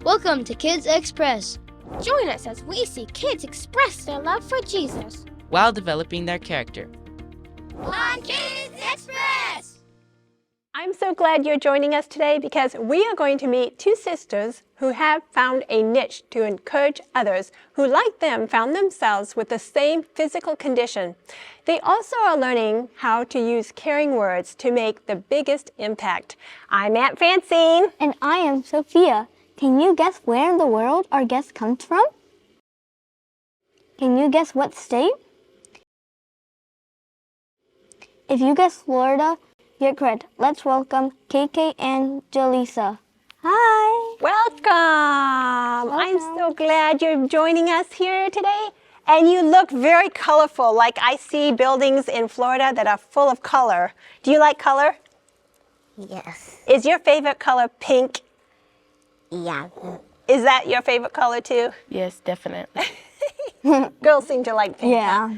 Welcome to Kids Express. Join us as we see kids express their love for Jesus while developing their character. on Kids Express! I'm so glad you're joining us today because we are going to meet two sisters who have found a niche to encourage others who, like them, found themselves with the same physical condition. They also are learning how to use caring words to make the biggest impact. I'm Aunt Francine. And I am Sofia. Can you guess where in the world our guest comes from? Can you guess what state? If you guess Florida, you're correct. Let's welcome KK and Jaleesa. Hi! Welcome! I'm so glad you're joining us here today. And you look very colorful, like I see buildings in Florida that are full of color. Do you like color? Yes. Is your favorite color pink? Yeah. Is that your favorite color too? Yes, definitely. Girls seem to like pink. Yeah.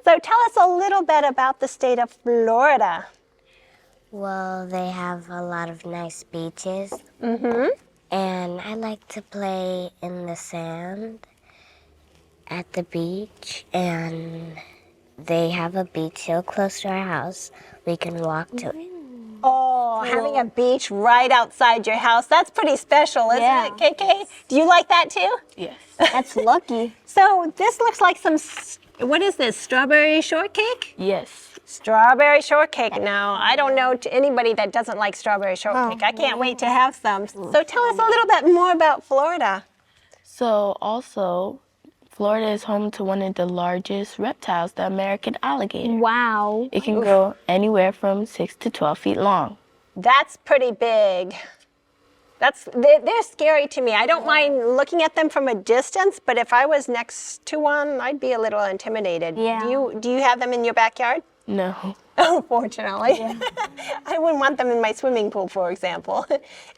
So tell us a little bit about the state of Florida. Well, they have a lot of nice beaches. Mm-hmm. And I like to play in the sand at the beach. And they have a beach so close to our house, we can walk to it. Oh, having a beach right outside your house. That's pretty special, isn't it, KK? Do you like that too? Yes. That's lucky. So this looks like some, what is this, strawberry shortcake? Yes. Strawberry shortcake. Now, I don't know to anybody that doesn't like strawberry shortcake. I can't wait to have some. So tell us a little bit more about Florida. So also, Florida is home to one of the largest reptiles, the American alligator. Wow. It can grow anywhere from 6 to 12 feet long. That's pretty big. They're scary to me. I don't mind looking at them from a distance, but if I was next to one, I'd be a little intimidated. Yeah. Do you have them in your backyard? No. Oh, fortunately. Yeah. I wouldn't want them in my swimming pool, for example.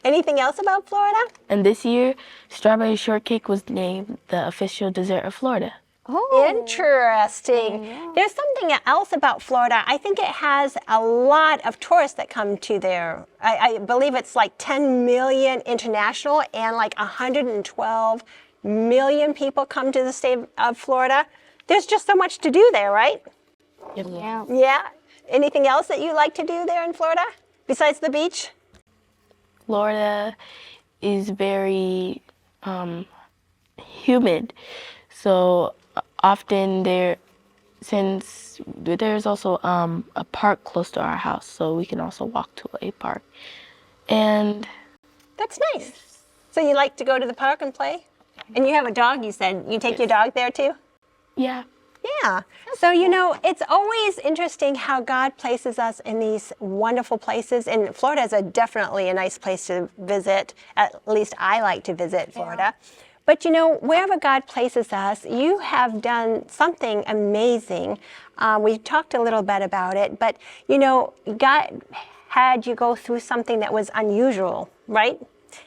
Anything else about Florida? And this year, strawberry shortcake was named the official dessert of Florida. Oh. Interesting. Yeah. There's something else about Florida. I think it has a lot of tourists that come to there. I believe it's like 10 million international and like 112 million people come to the state of Florida. There's just so much to do there, right? Yep. Yeah. Yeah. Anything else that you like to do there in Florida besides the beach? Florida is very humid, so often since there's also a park close to our house, so we can also walk to a park. And that's nice. So you like to go to the park and play? And you have a dog, you said. You take your dog there too? yeah. Yeah. So, you know, it's always interesting how God places us in these wonderful places. And Florida is definitely a nice place to visit. At least I like to visit Florida. Yeah. But, you know, wherever God places us, you have done something amazing. We've talked a little bit about it. But, you know, God had you go through something that was unusual, right?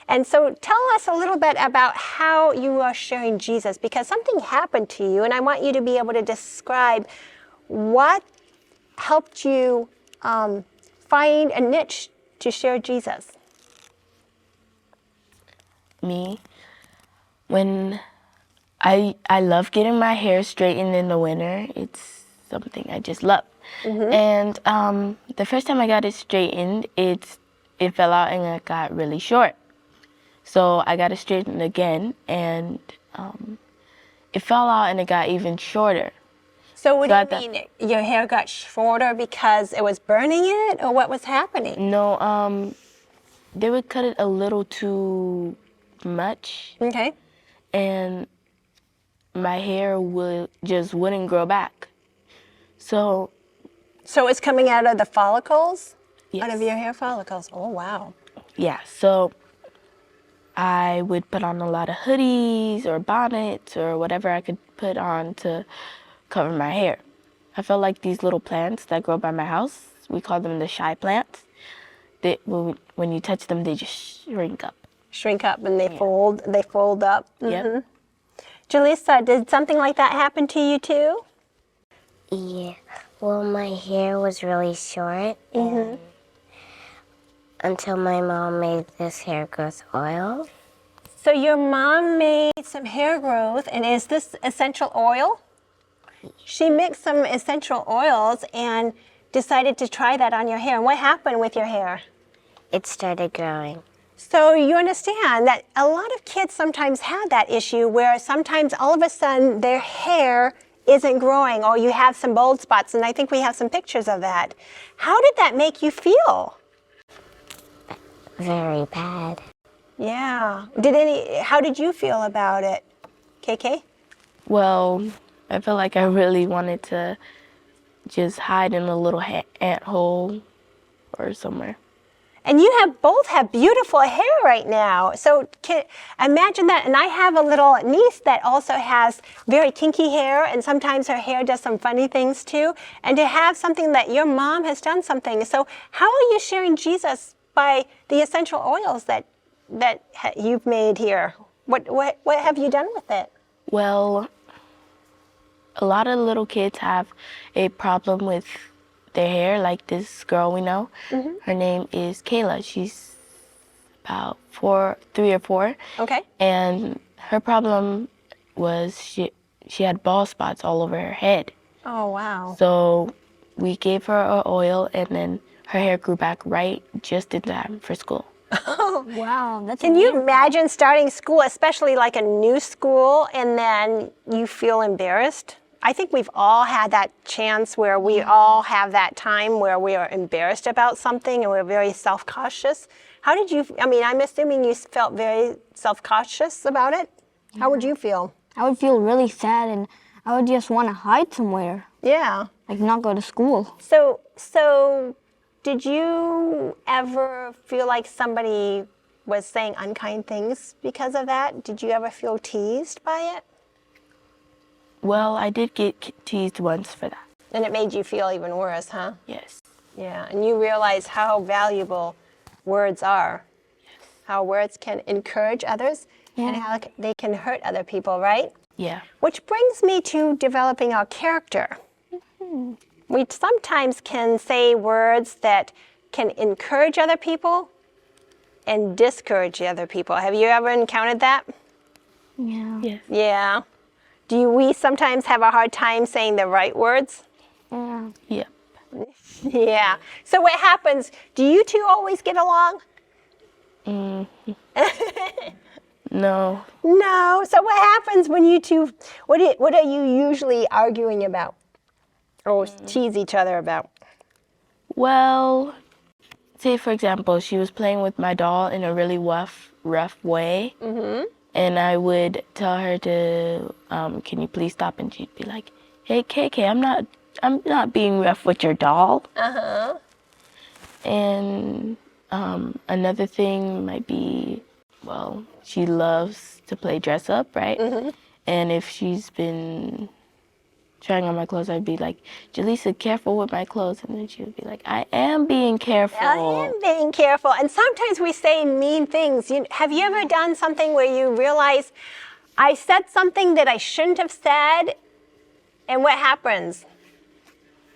And so tell us a little bit about how you are sharing Jesus, because something happened to you, and I want you to be able to describe what helped you find a niche to share Jesus. Me, when I love getting my hair straightened in the winter. It's something I just love. Mm-hmm. And the first time I got it straightened, it fell out and it got really short. So I got it straightened again, and it fell out and it got even shorter. So what do you mean? Your hair got shorter because it was burning it, or what was happening? No, they would cut it a little too much. Okay. And my hair wouldn't grow back. So it's coming out of the follicles? Yes. Out of your hair follicles. Oh, wow. Yeah, so I would put on a lot of hoodies or bonnets or whatever I could put on to cover my hair. I felt like these little plants that grow by my house, we call them the shy plants. When you touch them, they just shrink up. Shrink up and they fold up. Mm-hmm. Yep. Jaleesa, did something like that happen to you too? Yeah. Well, my hair was really short. And until my mom made this hair growth oil. So your mom made some hair growth, and is this essential oil? She mixed some essential oils and decided to try that on your hair. And what happened with your hair? It started growing. So you understand that a lot of kids sometimes have that issue where sometimes all of a sudden their hair isn't growing, or you have some bald spots, and I think we have some pictures of that. How did that make you feel? Very bad. Yeah. How did you feel about it, KK? Well, I felt like I really wanted to just hide in a little ant hole or somewhere. And you both have beautiful hair right now. So imagine that. And I have a little niece that also has very kinky hair, and sometimes her hair does some funny things too. And to have something that your mom has done something. So how are you sharing Jesus by the essential oils that you've made here? What have you done with it? Well, a lot of little kids have a problem with their hair, like this girl we know. Her name is Kayla. She's about 3 or 4. Okay. And her problem was she had bald spots all over her head. Oh, wow. So we gave her an oil, and then her hair grew back right just in time for school. Wow, that's Can you imagine starting school, especially like a new school, and then you feel embarrassed? I think we've all had that chance where we all have that time where we are embarrassed about something and we're very self-cautious. How did you, I'm assuming you felt very self-cautious about it. How would you feel? I would feel really sad, and I would just want to hide somewhere, Yeah. like not go to school. So did you ever feel like somebody was saying unkind things because of that? Did you ever feel teased by it? Well, I did get teased once for that. And it made you feel even worse, huh? Yes. Yeah, and you realize how valuable words are. Yes. How words can encourage others and how they can hurt other people, right? Yeah. Which brings me to developing our character. We sometimes can say words that can encourage other people and discourage other people. Have you ever encountered that? Yeah. Yes. Yeah. Do we sometimes have a hard time saying the right words? Yeah. Yep. Yeah. So what happens? Do you two always get along? No. No. So what happens when you two, what are you usually arguing about? Or tease each other about? Well, say for example, she was playing with my doll in a really rough way. And I would tell her to, can you please stop? And she'd be like, hey, KK, I'm not being rough with your doll. And another thing might be, well, she loves to play dress up, right? And if she's been trying on my clothes, I'd be like, Jaleesa, careful with my clothes. And then she would be like, I am being careful. I am being careful. And sometimes we say mean things. Have you ever done something where you realize, I said something that I shouldn't have said, and what happens?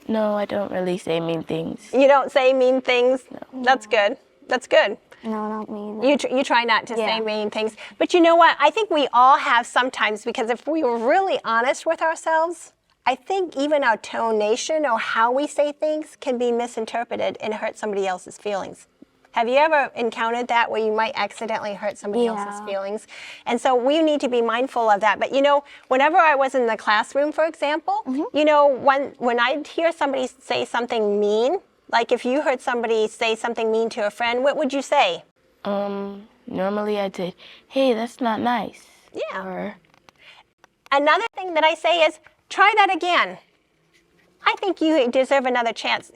No, I don't really say mean things. You don't say mean things? No. That's good. That's good. No, not me either. You try not to say mean things. But you know what? I think we all have sometimes, because if we were really honest with ourselves, I think even our tonation or how we say things can be misinterpreted and hurt somebody else's feelings. Have you ever encountered that where you might accidentally hurt somebody else's feelings? And so we need to be mindful of that. But whenever I was in the classroom, for example, when I'd hear somebody say something mean, like if you heard somebody say something mean to a friend, what would you say? Normally I'd say, hey, that's not nice. Yeah. Or another thing that I say is, try that again. I think you deserve another chance.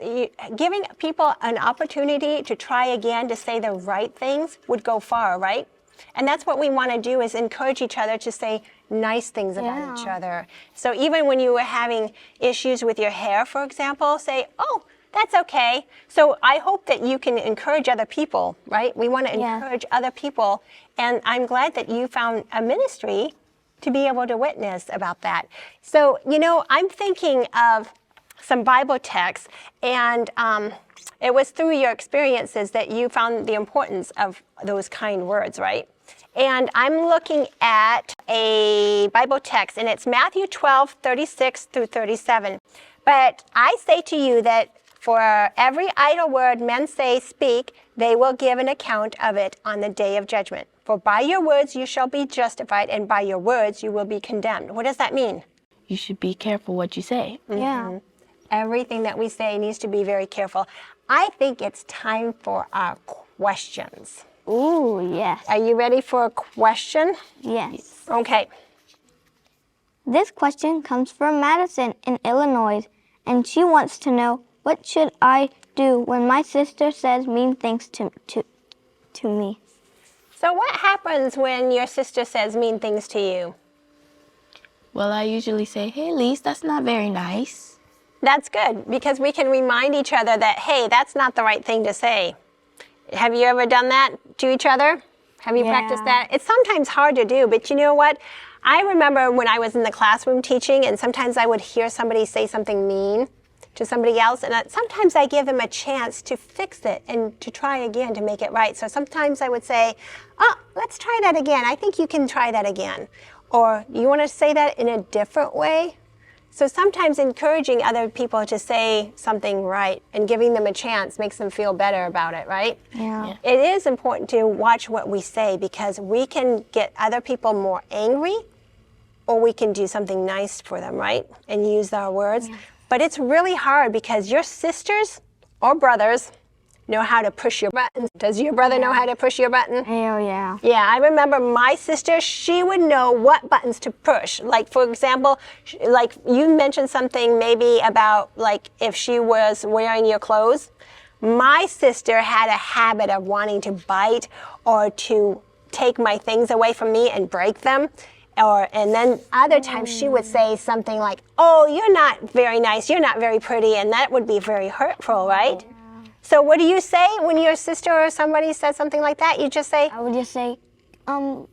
Giving people an opportunity to try again to say the right things would go far, right? And that's what we want to do, is encourage each other to say nice things about each other. So even when you were having issues with your hair, for example, say, oh, that's okay. So I hope that you can encourage other people, right? We want to encourage other people. And I'm glad that you found a ministry to be able to witness about that. So, I'm thinking of some Bible texts, and it was through your experiences that you found the importance of those kind words, right? And I'm looking at a Bible text, and it's Matthew 12:36 through 37. But I say to you that for every idle word men say, speak, they will give an account of it on the day of judgment. For by your words you shall be justified, and by your words you will be condemned. What does that mean? You should be careful what you say. Yeah. Everything that we say needs to be very careful. I think it's time for our questions. Ooh, yes. Are you ready for a question? Yes. Okay. This question comes from Madison in Illinois, and she wants to know, what should I do when my sister says mean things to me? So what happens when your sister says mean things to you? Well, I usually say, hey, Lise, that's not very nice. That's good, because we can remind each other that, hey, that's not the right thing to say. Have you ever done that to each other? Have you practiced that? It's sometimes hard to do, but you know what? I remember when I was in the classroom teaching, and sometimes I would hear somebody say something mean to somebody else, and sometimes I give them a chance to fix it and to try again to make it right. So sometimes I would say, oh, let's try that again. I think you can try that again. Or you want to say that in a different way? So sometimes encouraging other people to say something right and giving them a chance makes them feel better about it, right? Yeah. It is important to watch what we say, because we can get other people more angry, or we can do something nice for them, right? And use our words. Yeah. But it's really hard, because your sisters or brothers know how to push your buttons. Does your brother know how to push your button? Oh, yeah. Yeah, I remember my sister, she would know what buttons to push. Like, for example, like you mentioned something maybe about like if she was wearing your clothes. My sister had a habit of wanting to bite or to take my things away from me and break them. And then other times she would say something like, oh, you're not very nice, you're not very pretty, and that would be very hurtful, right? So what do you say when your sister or somebody says something like that? You just say, I would just say, can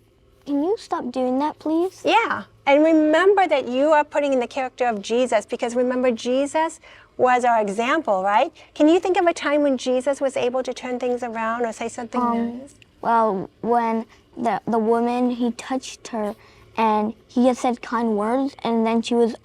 you stop doing that, please? yeah. And remember that you are putting in the character of Jesus, because remember, Jesus was our example, right? Can you think of a time when Jesus was able to turn things around or say something nice? Well, when the woman, he touched her, and he just said kind words, and then she's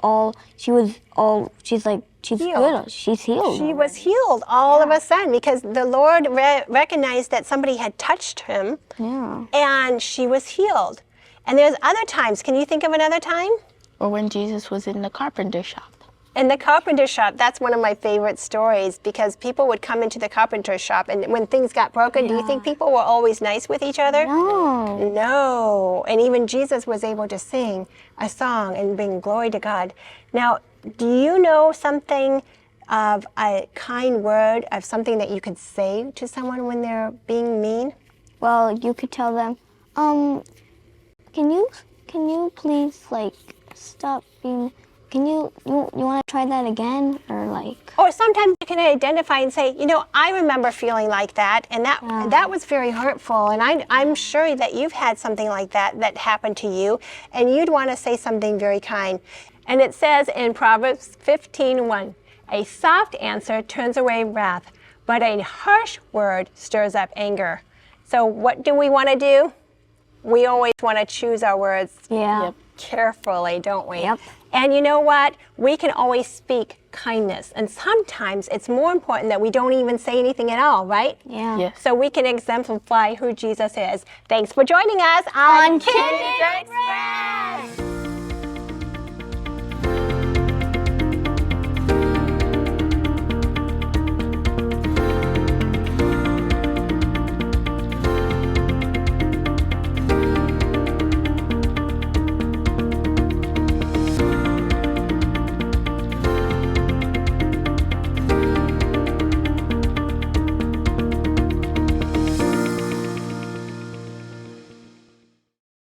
like, she's Healed. good. She's healed. She was healed all of a sudden, because the Lord recognized that somebody had touched him, and she was healed. And there's other times. Can you think of another time? Or when Jesus was in the carpenter shop. In the carpenter shop, that's one of my favorite stories, because people would come into the carpenter shop, and when things got broken, do you think people were always nice with each other? No. No. And even Jesus was able to sing a song and bring glory to God. Now, do you know something of a kind word, of something that you could say to someone when they're being mean? Well, you could tell them, can you please like stop being? Can you want to try that again, or like? Or sometimes you can identify and say, you know, I remember feeling like that, and that was very hurtful, and I'm sure that you've had something like that happened to you, and you'd want to say something very kind. And it says in Proverbs 15:1, a soft answer turns away wrath, but a harsh word stirs up anger. So what do we want to do? We always want to choose our words carefully, don't we? Yep. And you know what? We can always speak kindness. And sometimes it's more important that we don't even say anything at all, right? Yeah. Yes. So we can exemplify who Jesus is. Thanks for joining us on Kids Express.